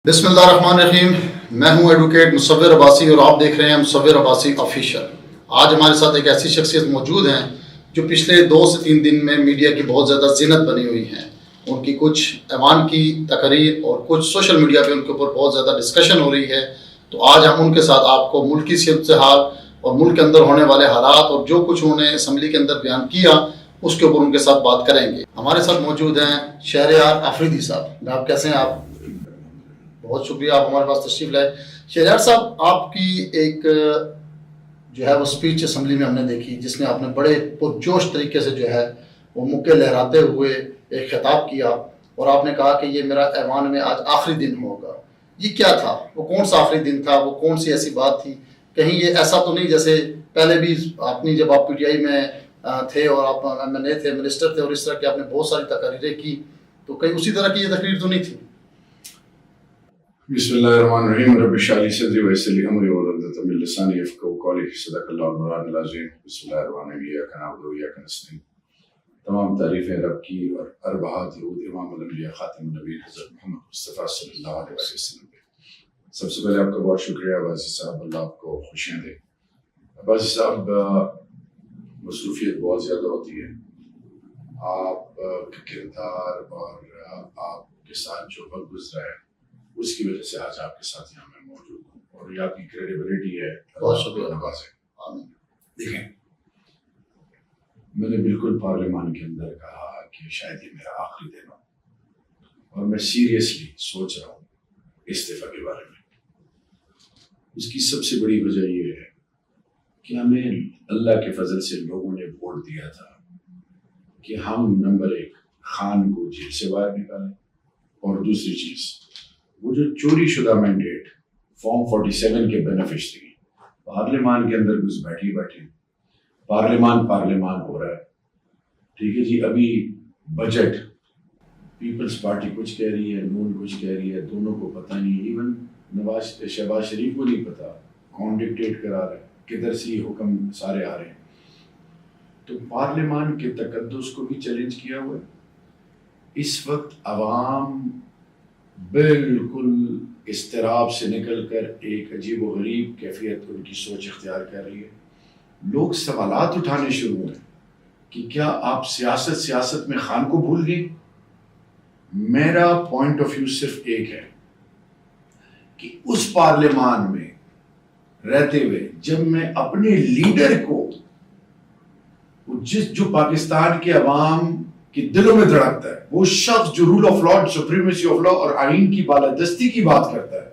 بسم اللہ الرحمن الرحیم. میں ہوں ایڈوکیٹ مصور عباسی اور آپ دیکھ رہے ہیں مصور عباسی آفیشیل. آج ہمارے ساتھ ایک ایسی شخصیت موجود ہیں جو پچھلے 2 سے 3 دن میں میڈیا کی بہت زیادہ زینت بنی ہوئی ہیں. ان کی کچھ ایوان کی تقریر اور کچھ سوشل میڈیا پہ ان کے اوپر بہت زیادہ ڈسکشن ہو رہی ہے. تو آج ہم ان کے ساتھ آپ کو ملک کی صورتحال اور ملک کے اندر ہونے والے حالات اور جو کچھ انہوں نے اسمبلی کے اندر بیان کیا اس کے اوپر ان کے ساتھ بات کریں گے. ہمارے ساتھ موجود ہیں شہریار آفریدی صاحب. آپ کیسے ہیں؟ آپ بہت شکریہ آپ ہمارے پاس تشریف لائے. شہریار صاحب، آپ کی ایک جو ہے وہ اسپیچ اسمبلی میں ہم نے دیکھی جس میں آپ نے بڑے پرجوش طریقے سے جو ہے وہ مکے لہراتے ہوئے ایک خطاب کیا اور آپ نے کہا کہ یہ میرا ایوان میں آج آخری دن ہوگا. یہ کیا تھا؟ وہ کون سا آخری دن تھا؟ وہ کون سی ایسی بات تھی؟ کہیں یہ ایسا تو نہیں جیسے پہلے بھی اپنی جب آپ پی ٹی آئی میں تھے اور آپ ایم این اے تھے، منسٹر تھے اور اس طرح کی آپ نے بہت ساری تقریریں کی، تو کہیں اسی طرح کی یہ تقریر تو نہیں تھی؟ بسم اللہ الرحمن الرحیم. رب اشرح لی صدری ویسر لی امری واحلل عقدۃ من لسانی یفقہوا قولی. صدق اللہ المولانا العظیم. بسم اللہ الرحمن الرحیم. ایاک نعبد و ایاک نستعین. تمام تعریفیں رب کی اور اربعہ درود امام الانبیاء خاتم النبیین حضرت محمد مصطفیٰ صلی اللہ علیہ وسلم پہ. سب سے پہلے آپ کا بہت شکریہ عباسی صاحب، اللہ آپ کو خوشیاں دے. عباسی صاحب، مصروفیت بہت زیادہ ہوتی ہے. آپ کا کردار اور آپ کے ساتھ جو وقت گزرا ہے اس کی وجہ سے آج آپ کے ساتھ یہاں میں موجود ہوں اور یہ آپ کی کریڈیبلٹی ہے. بہت شکریہ. نوازے. دیکھیں، میں نے بالکل پارلیمان کے اندر کہا کہ شاید یہ میرا آخری دن ہو اور میں سیریسلی سوچ رہا ہوں استعفیٰ کے بارے میں. اس کی سب سے بڑی وجہ یہ ہے کہ ہمیں اللہ کے فضل سے لوگوں نے ووٹ دیا تھا کہ ہم نمبر 1 خان کو جیل سے باہر نکالیں، اور دوسری چیز وہ جو چوری شدہ مینڈیٹ فارم 47 کے بینیفیشری پارلیمان کے اندر گھس بیٹھے پارلیمان ہو رہا ہے. ٹھیک ہے جی، ابھی بجٹ پیپلز پارٹی کچھ کہہ رہی ہے، نون کچھ کہہ رہی ہے، دونوں کو پتہ نہیں. ایون شہباز شریف کو نہیں پتہ کون ڈکٹیٹ کرا رہا ہے، کدھر سے یہ حکم سارے آ رہے ہیں. تو پارلیمان کے تقدس کو بھی چیلنج کیا ہوا ہے. اس وقت عوام بالکل اضطراب سے نکل کر ایک عجیب و غریب کیفیت ان کی سوچ اختیار کر رہی ہے. لوگ سوالات اٹھانے شروع ہوئے کہ کیا آپ سیاست میں خان کو بھول گئے؟ میرا پوائنٹ آف ویو صرف ایک ہے کہ اس پارلیمان میں رہتے ہوئے جب میں اپنے لیڈر کو جو پاکستان کے عوام کہ دلوں میں دھڑکتا ہے، وہ شخص جو rule of law, supremacy of law اور آئین کی بالادستی کی بات کرتا ہے،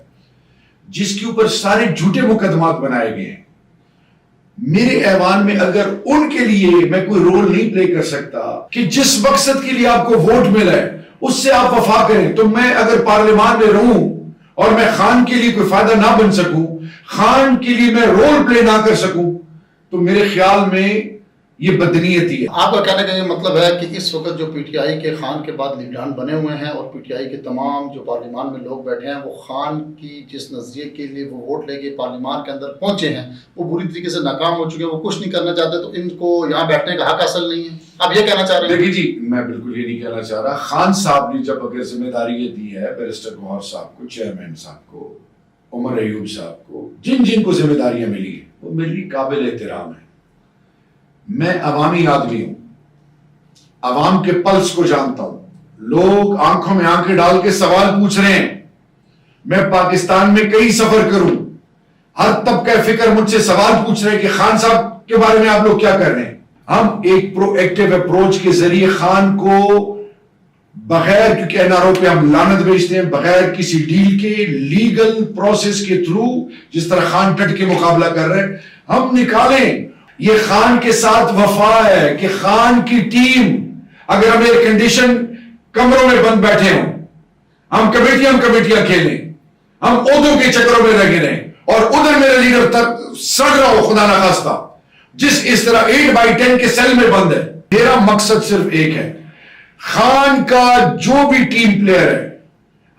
جس کے اوپر سارے جھوٹے مقدمات بنائے گئے ہیں، میرے ایوان میں اگر ان کے لیے میں کوئی رول نہیں پلے کر سکتا کہ جس مقصد کے لیے آپ کو ووٹ ملا ہے اس سے آپ وفا کریں، تو میں اگر پارلیمان میں رہوں اور میں خان کے لیے کوئی فائدہ نہ بن سکوں، خان کے لیے میں رول پلے نہ کر سکوں، تو میرے خیال میں یہ بدنیتی ہے. آپ کا کہنے کا یہ مطلب ہے کہ اس وقت جو پی ٹی آئی کے خان کے بعد لیڈران بنے ہوئے ہیں اور پی ٹی آئی کے تمام جو پارلیمان میں لوگ بیٹھے ہیں، وہ خان کی جس نظریے کے لیے وہ ووٹ لے کے پارلیمان کے اندر پہنچے ہیں وہ بری طریقے سے ناکام ہو چکے ہیں، وہ کچھ نہیں کرنا چاہتے، تو ان کو یہاں بیٹھنے کا حق حاصل نہیں ہے. آپ یہ کہنا چاہ رہے ہیں؟ دیکھیے جی، میں بالکل یہ نہیں کہنا چاہ رہا. خان صاحب نے جب اگر ذمہ داری یہ دی ہے بیرسٹر گوہر صاحب کو، چیئرمین صاحب کو، عمر ایوب صاحب کو، جن کو ذمہ داریاں ملی ہیں، وہ میری قابل احترام ہے. میں عوامی آدمی ہوں، عوام کے پلس کو جانتا ہوں. لوگ آنکھوں میں آنکھیں ڈال کے سوال پوچھ رہے ہیں. میں پاکستان میں کئی سفر کروں، ہر طبقہ فکر مجھ سے سوال پوچھ رہے ہیں کہ خان صاحب کے بارے میں آپ لوگ کیا کر رہے ہیں. ہم ایک پرو ایکٹیو اپروچ کے ذریعے خان کو بغیر، کیونکہ این آر او پہ ہم لعنت بھیجتے ہیں، بغیر کسی ڈیل کے لیگل پروسیس کے تھرو، جس طرح خان ڈٹ کے مقابلہ کر رہے ہیں، ہم نکالیں. یہ خان کے ساتھ وفا ہے کہ خان کی ٹیم، اگر ہم ایئر کنڈیشن کمروں میں بند بیٹھے ہوں، ہم کمیٹیاں کھیلیں، ہم عہدوں کے چکروں میں لگے رہیں، اور ادھر میرا لیڈر تک سڑ رہا ہو خدا نخواستہ، جس اس طرح 8x10 کے سیل میں بند ہے. میرا مقصد صرف ایک ہے، خان کا جو بھی ٹیم پلیئر ہے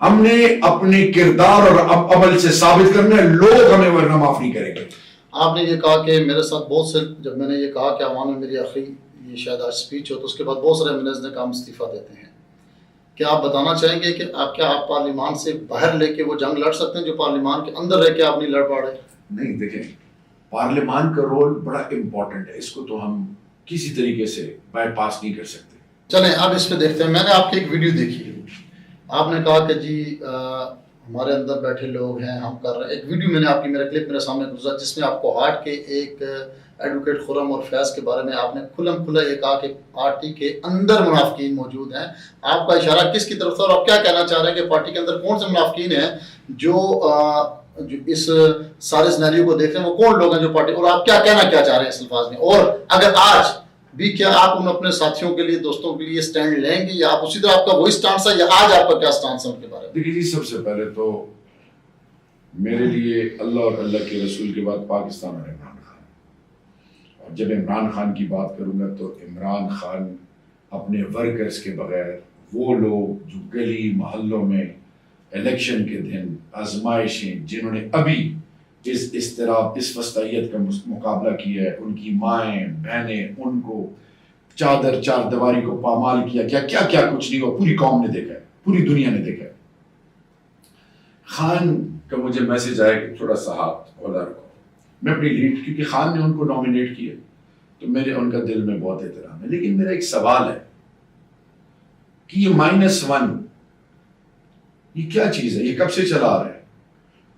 ہم نے اپنے کردار اور عمل سے ثابت کرنا ہے. لوگ ہمیں ورنہ معاف نہیں کریں گے. آپ نے یہ کہا کہ میرے ساتھ بہت سے، جب میں نے یہ کہا کہ عوام میں میری آخری یہ شاید آج اسپیچ ہو، تو اس کے بعد بہت سارے ایم این ایز نے کام استعفیٰ دیتے ہیں. کیا آپ بتانا چاہیں گے کہ کیا آپ پارلیمان سے باہر لے کے وہ جنگ لڑ سکتے ہیں جو پارلیمان کے اندر رہ کے آپ نہیں لڑ پا رہے؟ نہیں، دیکھیں، پارلیمان کا رول بڑا امپورٹنٹ ہے، اس کو تو ہم کسی طریقے سے بائی پاس نہیں کر سکتے۔ چلیں اب اس پہ دیکھتے ہیں۔ میں نے آپ کی ایک ویڈیو دیکھی، آپ نے کہا کہ جی ہمارے اندر بیٹھے لوگ ہیں، ہم کر رہے ہیں۔ ایک ویڈیو میں نے آپ کی، میرا کلپ میرے سامنے گزرا جس میں آپ کو ہارٹ کے ایک ایڈوکیٹ خرم اور فیض کے بارے میں آپ نے کھلم کھلا یہ کہا کہ پارٹی کے اندر منافقین موجود ہیں۔ آپ کا اشارہ کس کی طرف تھا اور آپ کیا کہنا چاہ رہے ہیں کہ پارٹی کے اندر کون سے منافقین ہیں جو اس سارے سینیریو کو دیکھ رہے ہیں؟ وہ کون لوگ ہیں جو پارٹی، اور آپ کیا کہنا کیا چاہ رہے ہیں اس الفاظ میں؟ اور اگر آج بھی کیا آپ ان اپنے ساتھیوں کے لیے، دوستوں کے لیے سٹینڈ لیں گے یا آپ اسی طرح آپ کا وہی سٹانس ہے، یا آج آپ کا کیا سٹانس ہے ان کے بارے میں؟ دیکھیے جی، سب سے پہلے تو میرے لیے اللہ اور اللہ کے رسول کے بعد پاکستان اور عمران خان، اور جب عمران خان کی بات کروں گا تو عمران خان اپنے ورکرز کے بغیر، وہ لوگ جو گلی محلوں میں الیکشن کے دن آزمائشیں، جنہوں نے ابھی اس اضطراب، اس وسطیت کا مقابلہ کیا ہے، ان کی مائیں بہنیں، ان کو چادر چار دیواری کو پامال کیا، کیا کیا کچھ نہیں ہوا، پوری قوم نے دیکھا ہے، پوری دنیا نے دیکھا ہے۔ خان کا مجھے میسج آیا کہ تھوڑا سا ہاتھ کھولا رکھو، میں اپنی لیڈ، کیونکہ خان نے ان کو نامینیٹ کیا تو میرے ان کا دل میں بہت احترام ہے، لیکن میرا ایک سوال ہے کہ یہ -1 یہ کیا چیز ہے، یہ کب سے چلا آ رہا ہے؟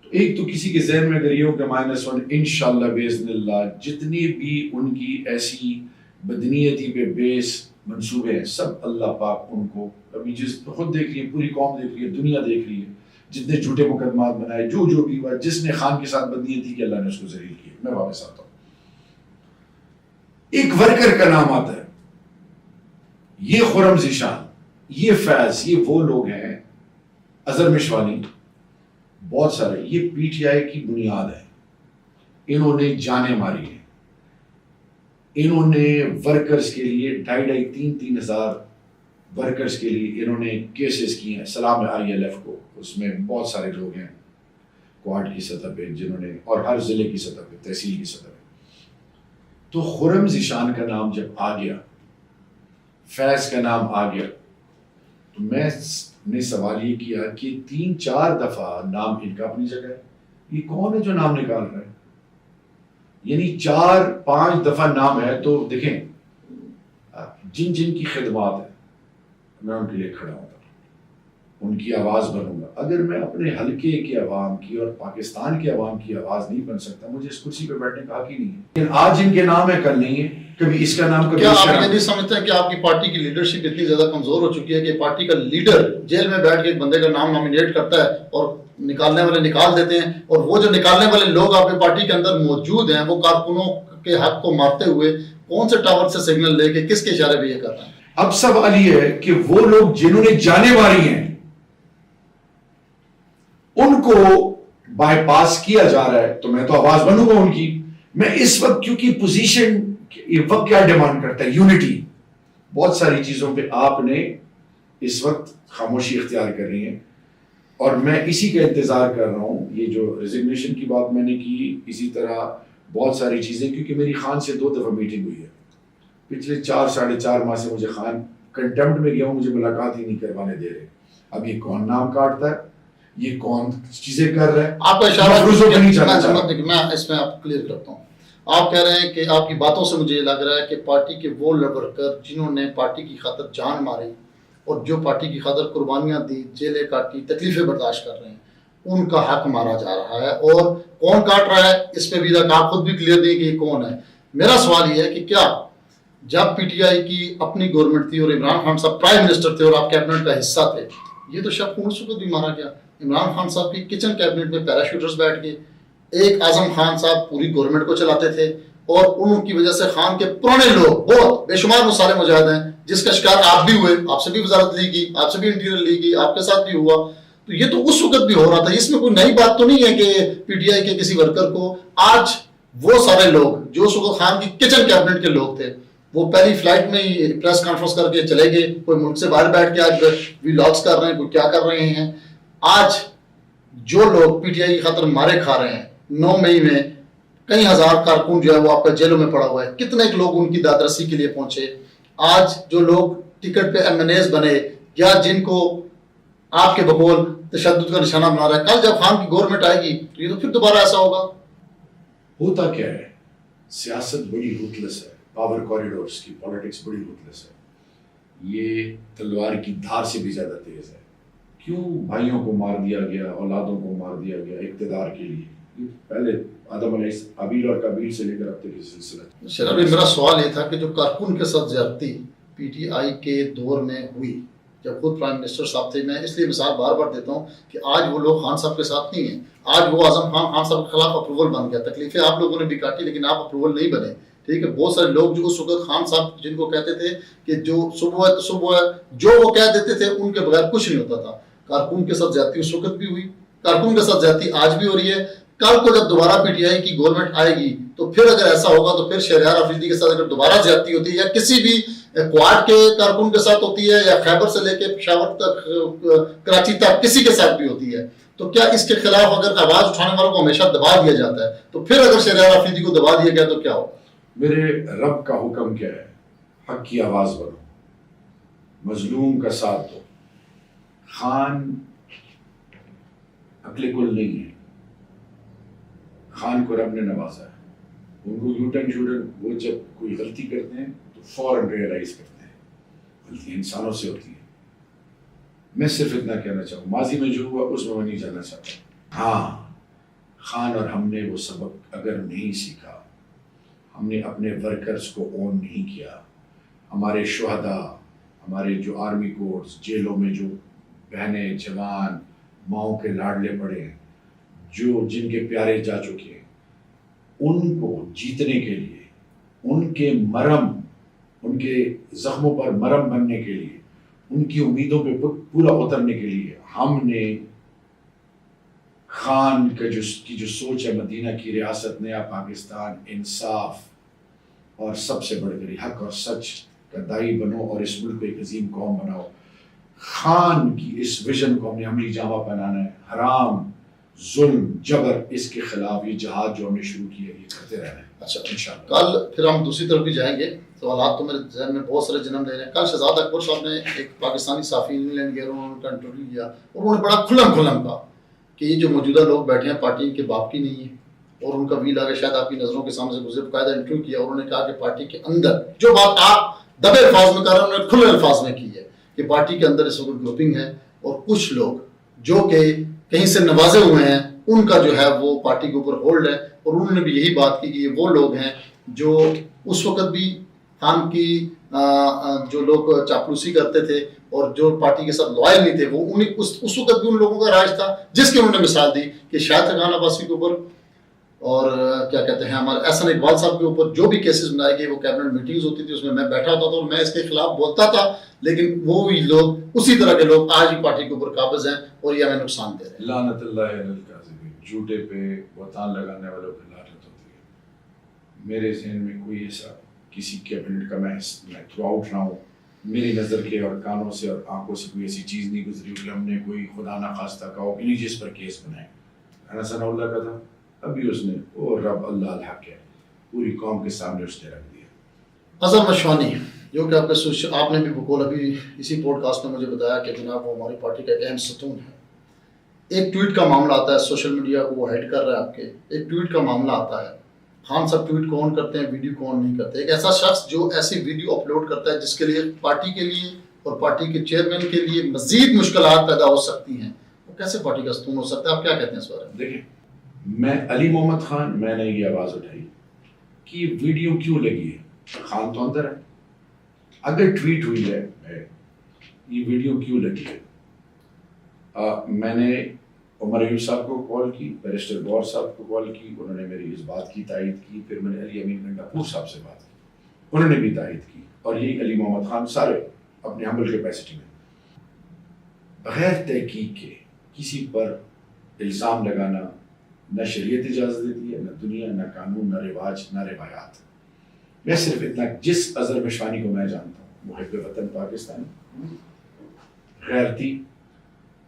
تو ایک تو کسی کے ذہن میں اگر یہ ہو کہ -1 انشاءاللہ باذن اللہ جتنی بھی ان کی ایسی بدنیتی پہ بیس منصوبے ہیں، سب اللہ پاک ان کو ابھی جس خود دیکھ رہی ہے، پوری قوم دیکھ رہی ہے، دنیا دیکھ رہی ہے، جتنے جھوٹے مقدمات بنائے، جو بھی ہوا، جس نے خان کے ساتھ بدنیتی کی، اللہ نے اس کو ذلیل کیا۔ میں واپس آتا ہوں، ایک ورکر کا نام آتا ہے، یہ خرم ذیشان، یہ فیض، یہ وہ لوگ ہیں، اظہر مشوانی، بہت سارے، یہ پی ٹی آئی کی بنیاد ہے، انہوں نے جانیں ماری ہیں، انہوں نے ورکرز کے لیے 2,500-3,000 ہزار ورکرز کے لیے انہوں نے کیسز کیے ہیں، سلام ILF کو، اس میں بہت سارے لوگ ہیں کوارٹ کی سطح پہ جنہوں نے، اور ہر ضلع کی سطح پہ، تحصیل کی سطح پہ۔ تو خرم ذیشان کا نام جب آ گیا، فیض کا نام آ گیا، تو میں نے سوال یہ کیا کہ 3-4 دفعہ نام ان کا اپنی جگہ ہے، یہ کون ہے جو نام نکال رہا ہے؟ یعنی 4-5 دفعہ نام ہے، تو دیکھیں جن کی خدمات ہے میں ان کے لیے کھڑا ہوں، ان کی آواز بنوں گا۔ اگر میں اپنے حلقے کے عوام کی اور پاکستان کے عوام کی آواز نہیں بن سکتا، مجھے اس کرسی پہ بیٹھنے کا حق ہی نہیں ہے۔ لیکن آج ان کے نام ہے، کل نہیں ہے، کبھی اس کا نام، کبھی کیا اس آپ کا یہ نام۔ نہیں سمجھتے ہیں کہ آپ کی پارٹی کی لیڈرشپ اتنی زیادہ کمزور ہو چکی ہے کہ پارٹی کا لیڈر جیل میں بیٹھ کے ایک بندے کا نام نامینیٹ کرتا ہے اور نکالنے والے نکال دیتے ہیں، اور وہ جو نکالنے والے لوگ آپ کی پارٹی کے اندر موجود ہیں، وہ کارکنوں کے حق کو مارتے ہوئے کون سے ٹاور سے سگنل لے کے کس کے اشارے پہ یہ کر رہے ہیں؟ اب سوال یہ ہے کہ وہ لوگ جنہوں نے جانے ماری ہیں ان کو بائی پاس کیا جا رہا ہے، تو میں تو آواز بنوں گا ان کی۔ میں اس وقت، کیونکہ پوزیشن یہ وقت کیا ڈیمانڈ کرتا ہے، یونٹی، بہت ساری چیزوں پہ آپ نے اس وقت خاموشی اختیار کر رہی ہے، اور میں اسی کا انتظار کر رہا ہوں۔ یہ جو ریزگنیشن کی بات میں نے کی، اسی طرح بہت ساری چیزیں، کیونکہ میری خان سے 2 دفعہ میٹنگ ہوئی ہے پچھلے 4-4.5 ماہ سے، مجھے خان کنٹمپٹ میں گیا ہوں، مجھے ملاقات ہی نہیں کروانے دے رہے۔ اب یہ کون نام کاٹتا ہے، یہ کون چیزیں کر رہا ہے، آپ کا اشارہ مفروضوں پہ نہیں جانا چاہ رہا۔ میں اس میں آپ کلیئر کرتا ہوں۔ آپ کہہ رہے ہیں کہ آپ کی باتوں سے مجھے یہ لگ رہا ہے کہ پارٹی کے وہ ورکر جنہوں نے پارٹی کی خاطر جان ماری اور جو پارٹی کی خاطر قربانیاں دی، جیلیں کاٹی، تکلیفیں برداشت کر رہے ہیں، ان کا حق مارا جا رہا ہے، اور کون کاٹ رہا ہے اس پہ بھی تک آپ خود بھی کلیئر دیں کہ یہ کون ہے۔ میرا سوال یہ ہے کہ کیا جب پی ٹی آئی کی اپنی گورنمنٹ تھی اور عمران خان صاحب پرائم منسٹر تھے اور آپ کیبنٹ کا حصہ تھے، یہ تو شب خون سکوت بھی مارا گیا؟ عمران خان صاحب کی کچن کیبنٹ میں پیراشوٹرز بیٹھ گئے، ایک اعظم خان صاحب پوری گورنمنٹ کو چلاتے تھے، اور ان کی وجہ سے خان کے پرانے لوگ، بہت بے شمار مسالے مجاہد ہیں، جس کا شکار آپ بھی ہوئے، آپ سے بھی وزارت لی گئی، آپ سے بھی انٹیریئر لی گئی، آپ کے ساتھ بھی ہوا، تو یہ تو اس وقت بھی ہو رہا تھا۔ اس میں کوئی نئی بات تو نہیں ہے کہ پی ٹی آئی کے کسی ورکر کو آج وہ سارے لوگ جو اس وقت خان کی کچن کیبنٹ کے لوگ تھے، وہ پہلی فلائٹ میں ہی پریس کانفرنس کر کے چلے گئے، کوئی ملک سے باہر بیٹھ کے آج ویلاگس کر رہے ہیں، کوئی کیا کر رہے ہیں۔ آج جو لوگ پی ٹی آئی کی خاطر مارے کھا رہے ہیں، 9 مئی میں کئی ہزار کارکن جو ہے وہ آپ کا جیلوں میں پڑا ہوا ہے، کتنے لوگ ان کی داد رسی کے لیے پہنچے۔ آج جو لوگ ٹکٹ پہ ایم این ایز بنے، یا جن کو آپ کے بقول تشدد کا نشانہ بنا رہا ہے، کل جب خان کی گورنمنٹ آئے گی تو یہ تو پھر دوبارہ ایسا ہوگا. ہوتا کیا ہے، سیاست بڑی روتلس ہے، پاور کوریڈورز کی پالیٹکس بڑی روتلس ہے، یہ تلوار کی دھار سے بھی زیادہ تیز ہے. کیوں بھائیوں کو مار دیا گیا، اولادوں کو مار دیا گیا اقتدار کے لیے؟ یہ پہلے آدم علیہ ابیل اور کابیل سے لے کر اب تک یہ سلسلہ. شرف میرا سوال یہ تھا کہ جو کارکن کے ساتھ زیادتی پی ٹی آئی کے دور میں ہوئی، جب خود پرائم منسٹر صاحب تھے، میں اس لیے مثال بار بار دیتا ہوں کہ آج وہ لوگ خان صاحب کے ساتھ نہیں ہیں، آج وہ اعظم خان صاحب کے خلاف اپروول بن گیا. تکلیفیں آپ لوگوں نے بھی کاٹی لیکن آپ اپروول نہیں بنے. ٹھیک ہے، بہت سارے لوگ جو اس وقت خان صاحب جن کو کہتے تھے کہ جو صبح ہے تو صبح ہے، جو وہ کہہ دیتے تھے ان کے بغیر کچھ نہیں ہوتا تھا. کارکن کے ساتھ زیادتی اس وقت بھی ہوئی، کارکن کے ساتھ زیادتی آج بھی ہو رہی ہے. کل کو جب دوبارہ پی ٹی آئی کی گورنمنٹ آئے گی تو پھر اگر ایسا ہوگا تو پھر شہریار آفریدی کے ساتھ اگر دوبارہ زیادتی ہوتی ہے یا کسی بھی کوارٹ کے کارکن کے ساتھ ہوتی ہے یا خیبر سے لے کے پشاور تک کراچی تک کسی کے ساتھ بھی ہوتی ہے، تو کیا اس کے خلاف اگر آواز اٹھانے والوں کو ہمیشہ دبا دیا جاتا ہے تو پھر اگر شہریار آفریدی کو دبا دیا گیا تو کیا ہوگا؟ میرے رب کا حکم کیا ہے؟ حق کی آواز بنو، مظلوم کا ساتھ دو. خان عقل کل نہیں ہے، خان کو رب نے نوازا ہے. ان کو یوٹن شوٹن وہ جب کوئی غلطی کرتے ہیں تو فوراً ریئلائز کرتے ہیں غلطی انسانوں سے ہوتی ہے. میں صرف اتنا کہنا چاہوں، ماضی میں جو ہوا اس میں نہیں جانا چاہتا. ہاں، خان اور ہم نے وہ سبق اگر نہیں سیکھا، ہم نے اپنے ورکرز کو اون نہیں کیا، ہمارے شہداء، ہمارے جو آرمی کورٹس، جیلوں میں جو بہنیں جوان ماؤں کے لاڈلے پڑے ہیں، جو جن کے پیارے جا چکے ہیں، ان کو جیتنے کے لیے، ان کے مرم، ان کے زخموں پر مرم بننے کے لیے، ان کی امیدوں پہ پورا اترنے کے لیے ہم نے خان کا جو سوچ ہے، مدینہ کی ریاست، نیا پاکستان، انصاف اور سب سے بڑھ کر حق اور سچ کا دائی بنو اور اس ملک کو ایک عظیم قوم بناؤ. خان کی اس ویژن کو ہم نے عملی جامہ پہنانا ہے. حرام، ظلم، جبر، اس کے خلاف یہ جہاد جو ہم نے شروع کیا ہے یہ کرتے رہنا ہے. اچھا انشاءاللہ. کل پھر ہم دوسری طرف بھی جائیں گے. سوالات تو میرے ذہن میں بہت سارے جنم لے رہے ہیں. کل شہزاد اکبر صاحب نے ایک پاکستانی صحافی انگلینڈ گئے، انہوں نے انٹرویو لیا اور انہوں نے بڑا کھلم کھلم کہا کہ یہ جو موجودہ لوگ بیٹھے ہیں پارٹی کے باپ کی نہیں ہے، اور ان کا ویل آگے شاید آپ کی نظروں کے سامنے سے گزرے، باقاعدہ انٹرویو کیا. انہوں نے کہا کہ پارٹی کے اندر جو بات آپ دبے الفاظ میں کر رہے ہیں انہوں نے کھلے الفاظ میں کی ہے کہ پارٹی کے اندر اس وقت گروپنگ ہے اور کچھ لوگ جو کہ کہیں سے نوازے ہوئے ہیں ان کا جو ہے وہ پارٹی کے اوپر ہولڈ ہے. اور انہوں نے بھی یہی بات کی کہ یہ وہ لوگ ہیں جو اس وقت بھی خان کی جو لوگ چاپلوسی کرتے تھے اور جو پارٹی کے ساتھ لوائل نہیں تھے، وہ اس وقت بھی ان لوگوں کا راج تھا، جس کی انہوں نے مثال دی کہ شاہد خان عباسی کے اوپر اور کیا کہتے ہیں ہمارے احسن اقبال صاحب کے اوپر جو بھی کیسز بنائے گئے، وہ کیبنٹ میٹنگز ہوتی تھی، اس میں بیٹھا ہوتا تھا اور میں اس کے خلاف بولتا تھا، لیکن وہی لوگ، اسی طرح کے لوگ آج بھی پارٹی کے اوپر قابض ہیں اور یہ ہمیں نقصان دے رہے ہیں. لعنت اللہ علی الکاذبین، جھوٹے پہ بہتان لگانے والوں پہ لعنت ہوتی ہے. میرے ذہن میں کوئی ایسا کسی کیبنٹ کا میں تھرو آؤٹ رہا ہوں، میری نظر کے اور کانوں سے اور آنکھوں سے کوئی ایسی چیز نہیں گزری کہ ہم نے کوئی خدا نخواستہ کہا ہو کہ نہیں جس پر کیس بنائے. حسن اللہ کا تھا، ابھی اس نے او رب اللہ الحق ہے پوری قوم کے سامنے اس نے رکھ دیا. اظہر مشوانی جو کہ آپ نے بھی بقول ابھی اسی پوڈ کاسٹ میں مجھے بتایا کہ جناب وہ ہماری پارٹی کا ایک اہم ستون ہے. ایک ٹویٹ کا معاملہ آتا ہے، سوشل میڈیا کو وہ ہیڈ کر رہا ہے آپ کے، ایک ٹویٹ کا معاملہ آتا ہے، خان صاحب ٹویٹ کون کرتے ہیں، ویڈیو کون نہیں کرتے. ایک ایسا شخص جو ایسی ویڈیو اپلوڈ کرتا ہے جس کے لیے پارٹی کے لیے اور پارٹی کے چیئرمین کے لیے مزید مشکلات پیدا ہو سکتی ہیں، وہ کیسے پارٹی کا ستون ہو سکتا ہے؟ آپ کیا کہتے ہیں اس بارے میں؟ دیکھیں، میں علی محمد خان، میں نے یہ آواز اٹھائی کہ ویڈیو کیوں لگی ہے، خان تو اندر ہے، اگر ٹویٹ ہوئی ہے یہ ویڈیو کیوں لگی ہے. میں نے عمر ایوب صاحب کو کال کی، بیرسٹر غور صاحب کو کال کی، انہوں نے میری اس بات کی تائید کی. پھر میں نے علی امین گنڈاپور صاحب سے بات کی، انہوں نے بھی تائید کی. اور یہ علی محمد خان سارے اپنے ہمبل کیپیسٹی میں بغیر تحقیق کے کسی پر الزام لگانا نہ شریعت اجازت دیتی ہے، نہ دنیا، نہ قانون، نہ رواج، نہ روایات. میں صرف اتنا، جس اظہر مشوانی کو میں جانتا ہوں، محب وطن پاکستانی، غیرتی،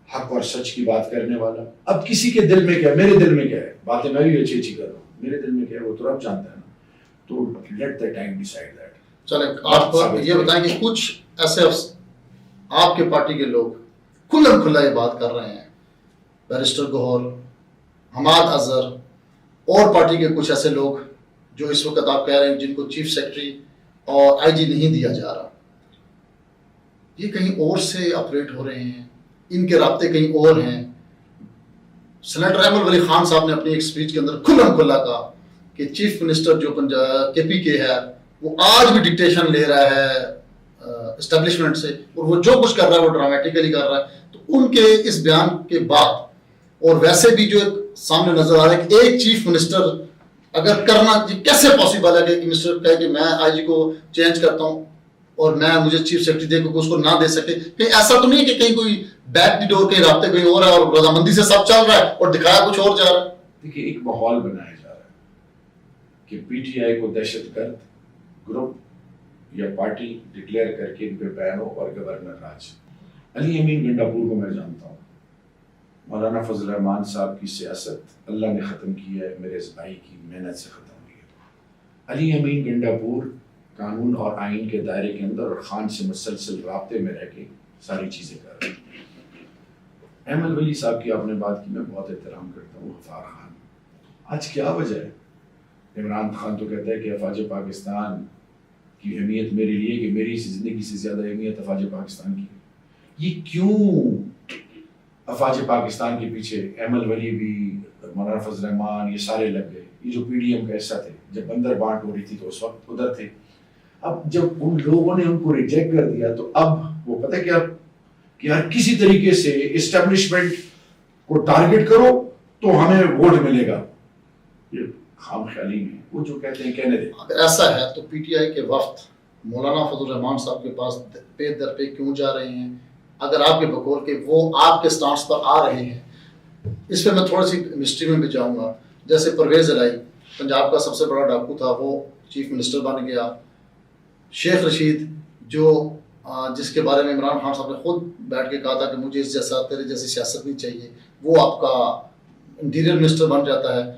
حق اور سچ کی بات کرنے والا. اب کسی کے دل میں کیا ہے، میرے دل میں کیا ہے، باتیں میں بھی اچھی اچھی کر رہا ہوں، میرے دل میں کیا ہے وہ تو رب جانتا ہے نا. تو let the time decide that. چلیں آپ یہ بتائیں کہ کچھ ایسے آپ کے پارٹی کے لوگ کھلم کھلا یہ بات کر رہے ہیں. بیرسٹر گوہر، حماد اظہر اور پارٹی کے کچھ ایسے لوگ جو اس وقت آپ کہہ رہے ہیں جن کو چیف سیکرٹری اور آئی جی نہیں دیا جا رہا، یہ کہیں اور سے آپریٹ ہو رہے ہیں، ان کے رابطے کہیں اور ہیں. سینیٹر احمد ولی خان صاحب نے اپنی ایک سپیچ کے اندر کھلم کھلا کہا کہ چیف منسٹر جو کے پی کے ہے وہ آج بھی ڈکٹیشن لے رہا ہے اسٹیبلشمنٹ سے، اور وہ جو کچھ کر رہا ہے وہ ڈرامیٹیکلی کر رہا ہے. تو ان کے اس بیان کے بعد، اور ویسے بھی جو ایک سامنے نظر آ رہا ہے کہ ایک چیف منسٹر اگر کرنا، یہ کیسے پاسبل ہے کہ ایک منسٹر کہے کہ میں آئی جی کو چینج کرتا ہوں اور میں مجھے چیف سیکرٹری دے کو اس کو نہ دے سکے؟ کہیں ایسا تو نہیں کہ کہیں کوئی بیک دی ڈور کے رابطے کہیں اور ہے اور رضامندی سے سب چل رہا ہے اور دکھایا کچھ اور جا رہا ہے؟ دیکھیے، ایک ماحول بنایا جا رہا ہے کہ پی ٹی آئی کو دہشت گرد گروپ یا پارٹی ڈکلیئر کر کے ان پہ بین ہو اور گورنر راج. علی امین گنڈاپور کو میں جانتا ہوں. مولانا فضل الرحمان صاحب کی سیاست اللہ نے ختم کی ہے، میرے اس بھائی کی محنت سے ختم ہوئی ہے. علی امین گنڈاپور قانون اور آئین کے دائرے کے اندر اور خان سے مسلسل رابطے میں رہ کے ساری چیزیں کر رہے ہیں. احمد ولی صاحب کی آپ نے بات کی، میں بہت احترام کرتا ہوں. غفار خان، آج کیا وجہ ہے؟ عمران خان تو کہتا ہے کہ افواج پاکستان کی اہمیت میرے لیے کہ میری زندگی سے زیادہ اہمیت افواج پاکستان کی. یہ کیوں افواج پاکستان کے پیچھے احمد ولی بھی، مولانا فضل الرحمان، یہ سارے لگ گئے؟ یہ جو پی ڈی ایم کا حصہ تھے، جب بندر بانٹ ہو رہی تھی تو اس وقت ادھر تھے. اب جب ان لوگوں نے ان کو ریجیکٹ کر دیا تو اب وہ پتہ کیا کہ ہر کسی طریقے سے اسٹیبلشمنٹ کو ٹارگٹ کرو تو ہمیں ووٹ ملے گا. یہ خام خیالی میں وہ جو کہتے ہیں کہنے دیں. اگر ایسا ہے تو پی ٹی آئی کے وفد مولانا فضل الرحمان صاحب کے پاس پے در پہ کیوں جا رہے ہیں اگر آپ کے بقول کہ وہ آپ کے سٹانس پر آ رہے ہیں؟ اس پہ میں تھوڑی سی مسٹری میں بھی جاؤں گا. جیسے پرویز الہی پنجاب کا سب سے بڑا ڈاکو تھا، وہ چیف منسٹر بن گیا. شیخ رشید جو جس کے بارے میں عمران خان صاحب نے خود بیٹھ کے کہا تھا کہ مجھے اس جیسا تیرے جیسی سیاست نہیں چاہیے، وہ آپ کا انٹیریئر منسٹر بن جاتا ہے.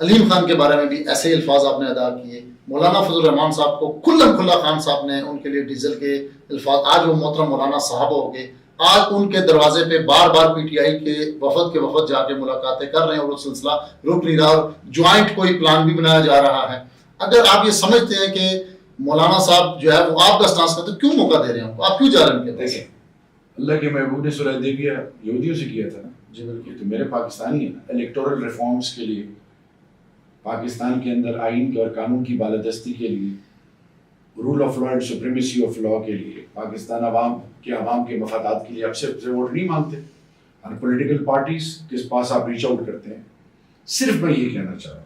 علیم خان کے بارے میں بھی ایسے ہی الفاظ آپ نے ادا کیے. مولانا فضل الرحمان صاحب کو کھلم کھلا خان صاحب نے ان کے لیے ڈیزل کے الفاظ، آج وہ محترم مولانا صاحب ہو گئے، آج ان کے دروازے پہ بار بار پی ٹی آئی کے وفد جا کے ملاقاتیں کر رہے ہیں اور وہ سلسلہ رک نہیں رہا اور جوائنٹ کوئی پلان بھی بنایا جا رہا ہے. اگر آپ یہ سمجھتے ہیں کہ مولانا صاحب جو ہے وہ آپ کا سٹانس کرتے، کیوں موقع دے رہے ہیں؟ آپ کیوں جا رہے ہیں ان کے پاس؟ اللہ کے محبوب نے صلح حدیبیہ یہودیوں سے کیا تھا نا. جی بالکل. تو میرے پاکستانی ہیں نا، الیکٹورل ریفارمز کے لیے، پاکستان کے اندر آئین کے اور قانون کی بالادستی کے لیے، rule of law and supremacy of law کے لیے، پاکستان عوام کے مفادات کے لیے آپ سے ووٹ نہیں مانگتے. اور پولیٹیکل پارٹیز کس پاس آپ ریچ آؤٹ کرتے ہیں. صرف میں یہ کہنا چاہ رہا ہوں،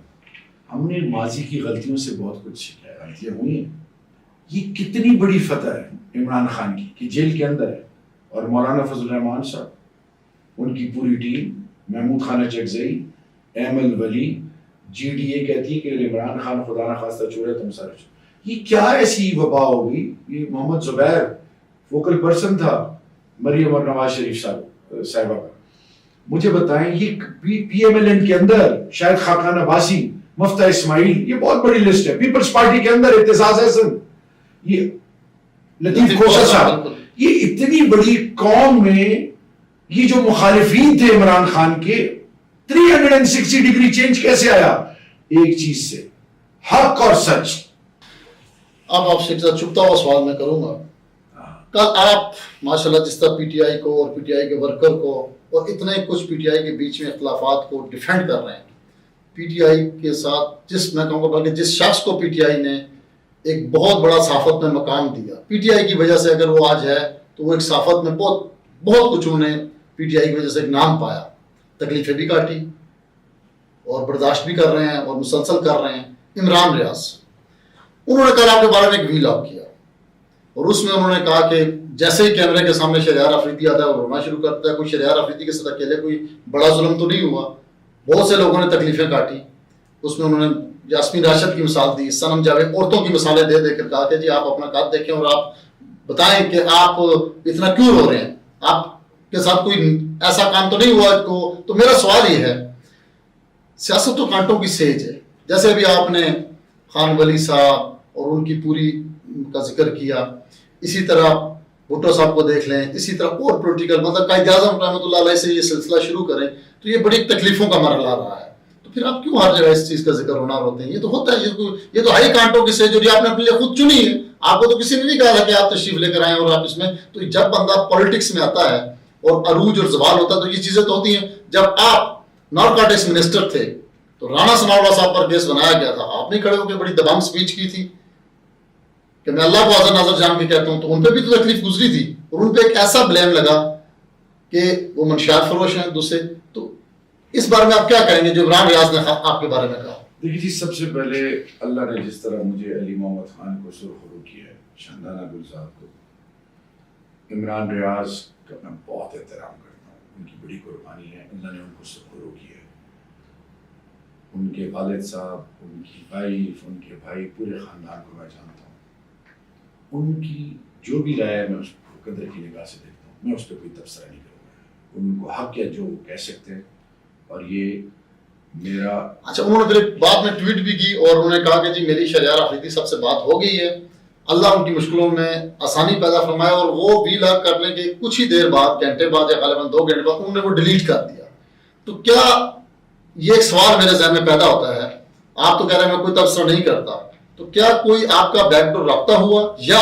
ہم نے ماضی کی غلطیوں سے بہت کچھ غلطیاں ہوئی ہیں. یہ کتنی بڑی فتح ہے عمران خان کی کہ جیل کے اندر ہے، اور مولانا فضل الرحمان صاحب، ان کی پوری ٹیم، محمود خانہ چکزئی، احمد ولی، جی ڈی اے کہتی ہے کہ عمران خان خدا نہ خواستہ چھوڑے تم سارے چھوڑے. یہ کیا ایسی وبا ہوگی؟ یہ محمد زبیر فوکل پرسن تھا مریم اور نواز شریف صاحبہ کا. مجھے بتائیں، یہ پی ایم ایل این کے اندر شاید خاقان عباسی، مفتہ اسماعیل، یہ بہت بڑی لسٹ ہے. پیپلز پارٹی کے اندر اعتزاز احسن، یہ لطیف کوشش صاحب، یہ اتنی بڑی قوم میں یہ جو مخالفین تھے عمران خان کے 360 ڈگری چینج کیسے آیا؟ ایک چیز سے، حق اور سچ. اب آپ سے چھپتا ہوا سوال میں کروں گا. کل آپ ماشاءاللہ جس طرح پی ٹی آئی کو اور پی ٹی آئی کے ورکر کو اور اتنے کچھ پی ٹی آئی کے بیچ میں اختلافات کو ڈیفینڈ کر رہے ہیں، پی ٹی آئی کے ساتھ میں کہوں گا بلکہ جس شخص کو پی ٹی آئی نے ایک بہت بڑا صحافت میں مقام دیا، پی ٹی آئی کی وجہ سے اگر وہ آج ہے تو وہ ایک صحافت میں بہت کچھ انہوں نے پی ٹی آئی کی وجہ سے ایک نام پایا، تکلیفیں بھی کاٹی اور برداشت بھی کر رہے ہیں اور مسلسل کر رہے ہیں. عمران ریاض، انہوں نے کل آپ کے بارے میں ایک وی لاگ کیا اور اس میں انہوں نے کہا کہ جیسے ہی کیمرے کے سامنے شہریار آفریدی آتا ہے وہ رونا شروع کرتا ہے. کوئی شہریار آفریدی کے ساتھ اکیلے کوئی بڑا ظلم تو نہیں ہوا، بہت سے لوگوں نے تکلیفیں کاٹی. اس میں انہوں نے یاسمین راشد کی مثال دی، صنم جاوید، عورتوں کی مثالیں دے دے کر کہا کہ جی آپ اپنا قد دیکھیں اور آپ بتائیں کہ آپ اتنا کیوں رو رہے ہیں، آپ کے ساتھ کوئی ایسا کام تو نہیں ہوا. تو میرا سوال یہ ہے، سیاست تو کانٹوں کی سیج ہے. جیسے ابھی آپ نے خان ولی صاحب اور ان کی پوری کا ذکر کیا، اسی طرح بھٹو صاحب کو دیکھ لیں, اسی طرح اور پولیٹیکل مطلب قائد اعظم رحمۃ اللہ علیہ سے یہ سلسلہ شروع کریں تو یہ بڑی تکلیفوں کا مرحلہ رہا ہے. تو پھر آپ کیوں ہر جگہ اس چیز کا ذکر ہونا ہوتے ہیں؟ یہ تو ہوتا ہے, یہ تو ہائی کانٹوں کی سرجری آپ نے اپنے لیے خود چنی ہے. آپ کو تو کسی نے نہیں کہا تھا کہ آپ تشریف لے کر آئیں اور آپ اس میں. تو جب بندہ پالیٹکس میں آتا ہے اور عروج اور زوال ہوتا ہے تو یہ چیزیں تو ہوتی ہیں. جب آپ نارکوٹکس منسٹر تھے تو رانا ثناءاللہ صاحب پر کیس بنایا گیا تھا, آپ نے کھڑے ہو کے بڑی دبنگ سپیچ کی تھی کہ میں اللہ کو حاضر ناظر جان کے کہتا ہوں. تو ان پہ بھی تو تکلیف گزری تھی اور ان پہ ایک ایسا بلیم لگا کہ وہ منشیات فروش ہیں دوسرے. تو اس بارے میں آپ کیا کہیں گے جو عمران ریاض نے آپ کے بارے میں کہا؟ دیکھیے جی, سب سے پہلے اللہ نے جس طرح مجھے علی محمد خان کو سرخرو کیا ہے, شاندانہ گلزار کو, عمران ریاض کا میں بہت احترام کرتا ہوں. ان کی بڑی قربانی ہے, اللہ نے ان کو سرخرو کیا ہے. ان کے والد صاحب, ان کی وائف, ان کے بھائی, پورے خاندان کو میں جانتا ہوں. ان کی جو بھی رائے ہے میں اس کو قدر کی نگاہ سے دیکھتا ہوں. میں اس پہ کوئی تبصرہ نہیں کروں گا. ان کو حق ہے جو وہ کہہ سکتے ہیں, اور یہ میرا. اچھا, انہوں نے پھر بعد میں ٹویٹ بھی کی اور انہوں نے کہا کہ جی میری شہریار آفریدی صاحب سے بات ہو گئی ہے, اللہ ان کی مشکلوں میں آسانی پیدا فرمائے. اور وہ وی لاگ کرنے کے کچھ ہی دیر بعد, گھنٹے بعد یا غالباً 2 گھنٹے بعد انہوں نے وہ ڈیلیٹ کر دیا. تو کیا یہ ایک سوال میرے ذہن میں پیدا ہوتا ہے, آپ تو کہہ رہے ہیں میں کوئی تبصرہ نہیں کرتا, تو کیا کوئی آپ کا بیک ڈور رابطہ ہوا یا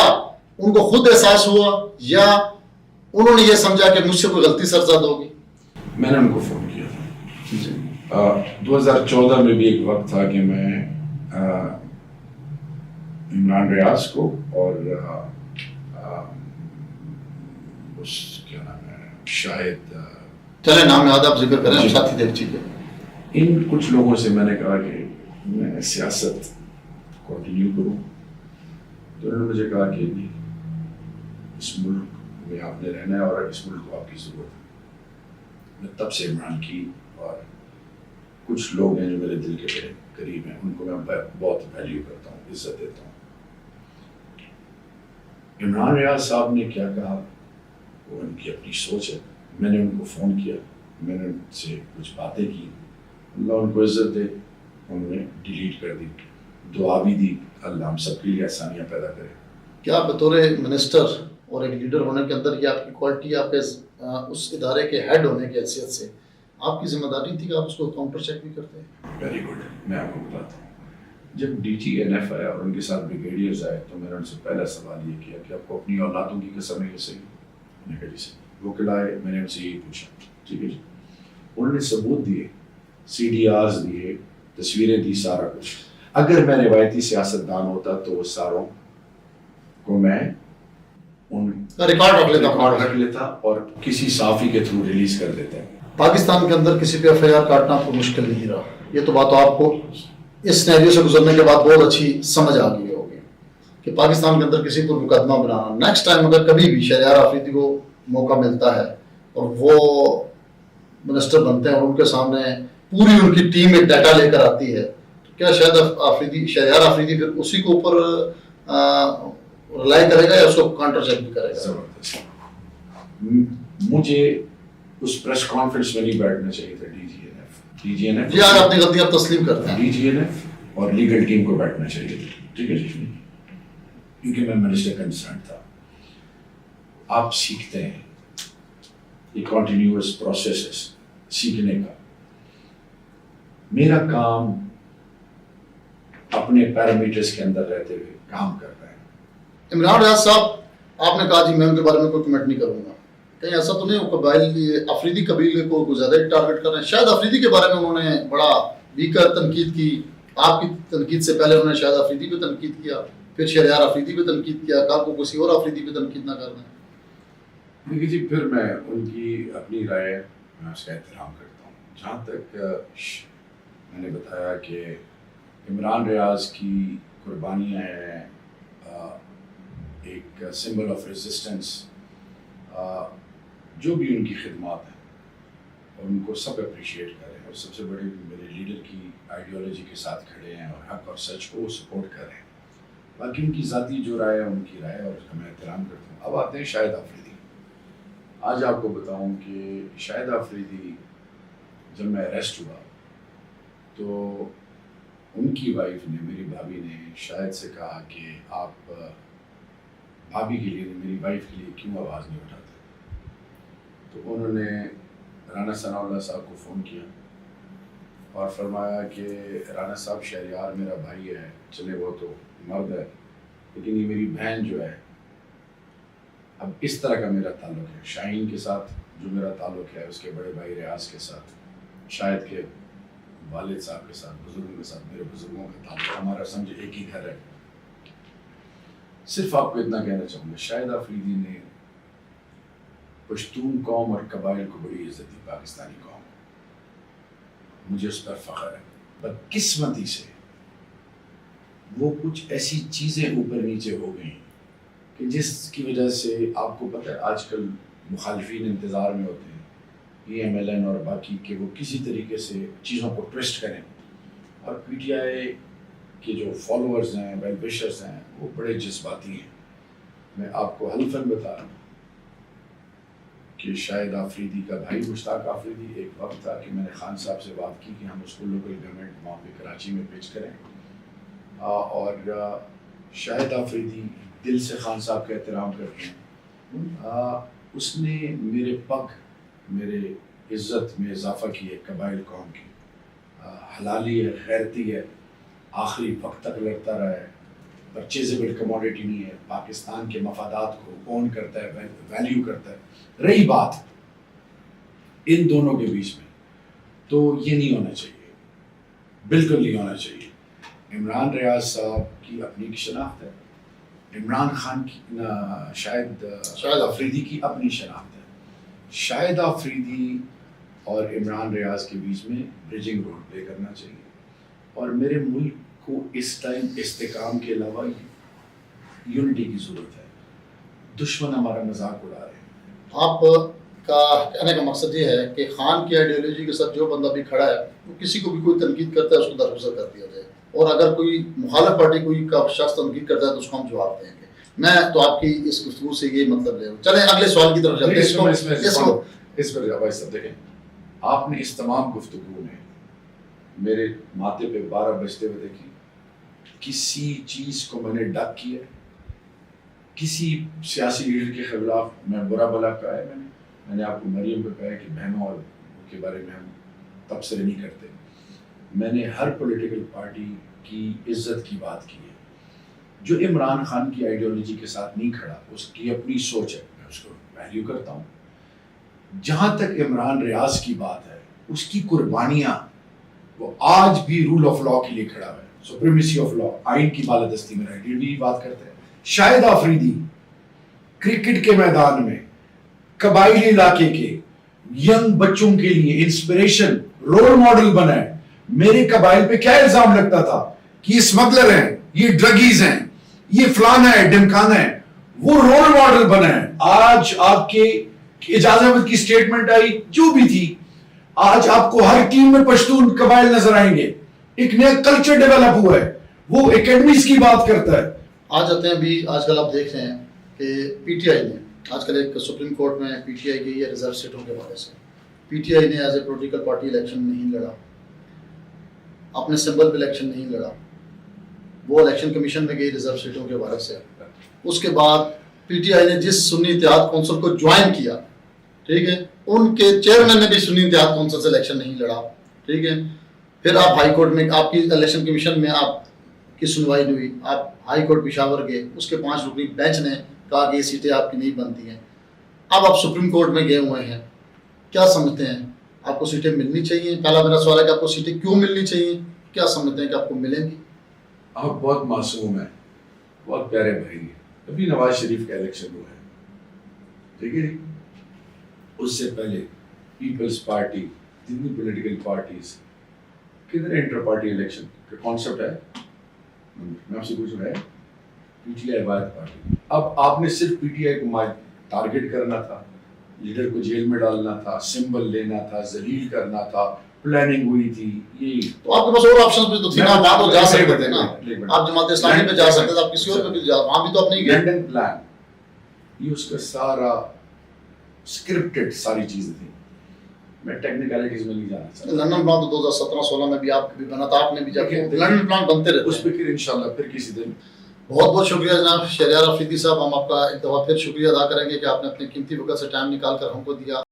ان کو خود احساس ہوا یا انہوں نے یہ سمجھا کہ مجھ سے کوئی غلطی سرزد ہوگی؟ میں نے ان کو فون کیا تھا 2014 میں بھی. ایک وقت تھا کہ میں عمران ریاض کو اور اس کیا نام ہے, شاید چلے نام یاد آپ ذکر کریں, ساتھی دیکھ چکے, ان کچھ لوگوں سے میں نے کہا کہ میں سیاست کنٹینیو کروں. تو انہوں نے مجھے کہا کہ نہیں, اس ملک میں آپ نے رہنا ہے اور اس ملک کو آپ کی ضرورت ہے. میں تب سے عمران کی اور کچھ لوگ ہیں جو میرے دل کے بڑے قریب ہیں, ان کو میں بہت ویلیو کرتا ہوں, عزت دیتا ہوں. عمران ریاض صاحب نے کیا کہا وہ ان کی اپنی سوچ ہے. میں نے ان کو فون کیا, میں نے ان سے کچھ باتیں کی, اللہ ان کو عزت دے, انہوں نے ڈیلیٹ کر دی. دعا بھی دی, اللہ ہم سب کے لیے آسانیاں پیدا کرے. کیا بطور منسٹر اور ایک لیڈر ہونے کے اندر یہ آپ کی کوالٹی, آپ کے اس ادارے کے ہیڈ ہونے کی حیثیت سے آپ کی ذمہ داری تھی کہ آپ اس کو کاؤنٹر چیک بھی کرتے ہیں؟ Very good. میں آپ کو بتاتا ہوں, جب ڈی ٹی این ایف آیا اور ان کے ساتھ بریگیڈیئرز آئے تو میں نے ان سے پہلا سوال یہ کیا کہ آپ کو اپنی اولادوں کی قسم ہے یہ صحیح؟ میں نے کہا جی صحیح. وہ کھلائے, میں نے ان سے یہی پوچھا, ٹھیک ہے جی. انہوں نے ثبوت دیے, سی ڈی آرز دیے, تصویریں دی, سارا کچھ. اگر میں روایتی سیاست دان ہوتا تو وہ ساروں کو میں ان ریکارڈ رکھ لیتا اور کسی صحافی کے تھرو ریلیز کر دیتا. پاکستان کے اندر کسی پہ ایف آئی آر کاٹنا آپ کو مشکل نہیں رہا, یہ تو بات آپ کو اس سینیریو سے گزرنے کے بعد بہت اچھی سمجھ آ گئی ہوگی کہ پاکستان کے اندر کسی پر مقدمہ بنانا. نیکسٹ ٹائم اگر کبھی بھی شہریار آفریدی کو موقع ملتا ہے اور وہ منسٹر بنتے ہیں اور ان کے سامنے پوری ان کی ٹیم ایک ڈیٹا لے کر آتی ہے, تو کیا شہریار آفریدی پھر اسی کے اوپر رلائی کرے گا یا اس کو کاؤنٹر چیک بھی کرے گا؟ زبردست. مجھے اس پریس کانفرنس میں نہیں بیٹھنا چاہیے تھا. D G N F G آج اپنی غلطی آپ تسلیم کرتے ہیں. ڈی جی این ایف اور لیگل ٹیم کو بیٹھنا چاہیے تھا, ٹھیک ہے جی, کیونکہ میں منسٹر کنسرن تھا. آپ سیکھتے ہیں, یہ کنٹینیوس پروسیس ہے سیکھنے کا. میرا کام اپنے پیرامیٹرز کے اندر رہتے ہوئے کام کر رہا ہے. عمران ریاض صاحب, آپ نے کہا جی میں ان کے بارے میں کوئی کمنٹ نہیں کروں گا, کہیں ایسا تو نہیں ہو قبائل افریدی قبیلے کو زیادہ ٹارگٹ کر رہے ہیں؟ شاید افریدی کے بارے میں انہوں نے بڑا ویکر تنقید کی, آپ کی تنقید سے پہلے انہوں نے شاید افریدی پہ تنقید کیا, پھر شہریار افریدی پہ تنقید کیا, کہا کو کسی اور افریدی پہ تنقید نہ کر رہے ہیں. دیکھیے جی, پھر میں ان کی اپنی رائے میں اس کا احترام کرتا ہوں. جہاں تک میں نے بتایا کہ عمران ریاض کی قربانیاں ہیں, ایک سمبل آف ریزسٹنس, جو بھی ان کی خدمات ہیں اور ان کو سب اپریشیٹ کریں, اور سب سے بڑے میرے لیڈر کی آئیڈیالوجی کے ساتھ کھڑے ہیں اور حق اور سچ کو وہ سپورٹ کر رہے ہیں. باقی ان کی ذاتی جو رائے ہے ان کی رائے اور اس کا میں احترام کرتا ہوں. اب آتے ہیں شاہد آفریدی. آج آپ کو بتاؤں کہ شاہد آفریدی جب میں اریسٹ ہوا تو ان کی وائف نے, میری بھابھی نے شاہد سے کہا کہ آپ بھابھی کے لیے میری وائف کے لیے کیوں آواز نہیں اٹھاتے؟ تو انہوں نے رانا ثناء اللہ صاحب کو فون کیا اور فرمایا کہ رانا صاحب شہریار میرا بھائی ہے، چلے وہ تو مرد ہے، لیکن یہ میری بہن جو ہے، اب اس طرح کا میرا تعلق ہے شاہین کے ساتھ، جو میرا تعلق ہے اس کے بڑے بھائی ریاض کے ساتھ، شاہد کے والد صاحب کے ساتھ، بزرگوں کے ساتھ، میرے بزرگوں کا تعلق، ہمارا سمجھے ایک ہی گھر ہے۔ صرف آپ کو اتنا کہنا چاہوں گا، شاہد آفریدی نے پشتون قوم اور قبائل کو بڑی عزت دی، پاکستانی قوم، مجھے اس پر فخر ہے۔ بدقسمتی سے وہ کچھ ایسی چیزیں اوپر نیچے ہو گئیں کہ جس کی وجہ سے آپ کو پتہ ہے آج کل مخالفین انتظار میں ہوتے ہیں، پی ایم ایل این اور باقی، کہ وہ کسی طریقے سے چیزوں کو ٹویسٹ کریں، اور پی ٹی آئی کے جو فالوورز ہیں، ویل وشرز ہیں، وہ بڑے جذباتی ہیں۔ میں آپ کو حلفاً بتا رہا ہوں کہ شاہد آفریدی کا بھائی مشتاق آفریدی، ایک وقت تھا کہ میں نے خان صاحب سے بات کی کہ ہم اس کو لوکل گورنمنٹ وہاں پہ کراچی میں پیش کریں، اور شاہد آفریدی دل سے خان صاحب کا احترام کرتے ہیں۔ اس نے میرے پگ، میرے عزت میں اضافہ کی ہے، قبائل قوم کی، حلالی ہے، غیرتی ہے، آخری وقت تک لڑتا رہا ہے، پرچیزیبل کموڈیٹی نہیں ہے، پاکستان کے مفادات کو اون کرتا ہے، ویلیو کرتا ہے۔ رہی بات ان دونوں کے بیچ میں، تو یہ نہیں ہونا چاہیے، بالکل نہیں ہونا چاہیے۔ عمران ریاض صاحب کی اپنی شناخت ہے، عمران خان کی شاہد آفریدی کی اپنی شناخت ہے۔ شاہد آفریدی اور عمران ریاض کے بیچ میں برجنگ رول پلے کرنا چاہیے، اور میرے ملک کو اس ٹائم استحکام کے علاوہ یونٹی کی ضرورت ہے۔ دشمن ہمارا مذاق اڑا رہے ہیں۔ آپ کا کہنے کا مقصد یہ ہے کہ خان کی آئیڈیالوجی کے ساتھ جو بندہ بھی کھڑا ہے، وہ کسی کو بھی کوئی تنقید کرتا ہے اس کو درگزر کر دیا جائے، اور اگر کوئی مخالف پارٹی کوئی کا شخص تنقید کرتا ہے تو اس کو ہم جواب دیں گے۔ میں تو آپ کی اس گفتگو سے یہ مطلب لے رہا ہوں۔ چلیں اگلے سوال کی طرف چلتے ہیں۔ اس پر بھائی صاحب دیکھیں، آپ نے اس تمام گفتگو میں میرے ماتھے پہ 12 بجتے ہوئے دیکھی، کسی چیز کو میں نے ڈک کیا، کسی سیاسی لیڈر کے خلاف میں برا بلا کہا ہے؟ میں نے آپ کو مریم پہ کہا ہے کہ بہنوں اور کے بارے میں ہم تبصرے نہیں کرتے۔ میں نے ہر پولیٹیکل پارٹی کی عزت کی بات کی ہے۔ جو عمران خان کی آئیڈیالوجی کے ساتھ نہیں کھڑا، اس کی اپنی سوچ ہے، میں اس کو ویلیو کرتا ہوں۔ جہاں تک عمران ریاض کی بات ہے، اس کی قربانیاں، وہ آج بھی رول آف لا کے لیے کھڑا ہے، سپریمیسی آف لا، آئین کی بالادستی میں رہے بھی بات کرتے ہیں۔ شاہد آفریدی کرکٹ کے میدان میں قبائلی علاقے کے ینگ بچوں کے لیے انسپریشن، رول ماڈل بنا ہے۔ میرے قبائل پہ کیا الزام لگتا تھا کہ یہ اسمگلر ہیں، یہ ڈرگیز ہیں، یہ فلانا ہے، ڈمکانا ہے، وہ رول ماڈل بنا ہے۔ آج آپ کے اعجاز احمد کی سٹیٹمنٹ آئی، جو بھی تھی، آج آپ کو ہر ٹیم میں پشتون قبائل نظر آئیں گے۔ ایک نیا کلچر ڈیولپ ہوا ہے، وہ اکیڈمیز کی بات کرتا ہے۔ آج آتے ہیں، ابھی آج کل آپ دیکھ رہے ہیں کہ پی ٹی آئی نے آج کل ایک سپریم کورٹ میں پی ٹی آئی گئی ہے ریزرو سیٹوں کے حوالے سے۔ پی ٹی آئی نے as a political party election نہیں لڑا، اپنے سمبل پہ الیکشن نہیں لڑا، وہ الیکشن کمیشن میں گئی ریزرو سیٹوں کے حوالے سے۔ اس کے بعد پی ٹی آئی نے جس سنی اتحاد کونسل کو جوائن کیا، ٹھیک ہے، ان کے چیئرمین نے بھی سنی اتحاد کونسل سے الیکشن نہیں لڑا، ٹھیک ہے۔ پھر آپ ہائی کورٹ میں، آپ کی الیکشن کمیشن میں آپ کی سنوائی نہیں ہوئی، آپ ہائی کورٹ پشاور گئے، اس کے 5 رکنی بینچ نے کہا کہ یہ سیٹیں آپ کی نہیں بنتی ہیں۔ اب آپ سپریم کورٹ میں گئے ہوئے ہیں، کیا سمجھتے ہیں آپ کو سیٹیں ملنی چاہیے؟ پہلا میرا سوال ہے کہ آپ کو سیٹیں کیوں ملنی چاہیے، کیا سمجھتے ہیں کہ آپ کو ملیں گی؟ آپ بہت معصوم ہیں، بہت پیارے بھائی ہیں۔ ابھی نواز شریف کا الیکشن ہوا ہے، ٹھیک ہے، اس سے پہلے پیپلز پارٹی، جتنی پولیٹیکل پارٹیز، کدھر انٹر پارٹی الیکشن کا کانسیپٹ ہے؟ میں آپ سے پوچھ رہا ہے، پی ٹی آئی واحد پارٹی۔ اب آپ نے صرف پی ٹی آئی کو ٹارگٹ کرنا تھا، لیڈر کو جیل میں ڈالنا تھا، سمبل لینا تھا، ذلیل کرنا تھا، پلاننگ ہوئی تھی، یہ تو آپ کے پاس اور آپشنز بھی تو تھی نا، آپ تو جا سکتے تھے نا، آپ جماعت اسلامی پہ جا سکتے تھے، آپ کسی اور پہ بھی جا، وہاں بھی تو آپ نہیں گئے۔ لنڈن پلان، یہ اس کا سارا اسکرپٹڈ ساری چیزیں تھیں، میں ٹیکنیکلٹیز میں نہیں جانا چاہتا۔ لندن پلان تو 2017-16 میں بھی آپ بھی بنا تھا، آپ نے بھی جا کے لندن پلان بنتے رہتے اس پہ پھر انشاءاللہ پھر کسی دن بہت بہت شکریہ جناب شہریار آفریدی صاحب. ہم آپ کا ایک دفعہ پھر شکریہ ادا کریں گے کہ آپ نے اپنے قیمتی وقت سے ٹائم نکال کر ہم کو دیا.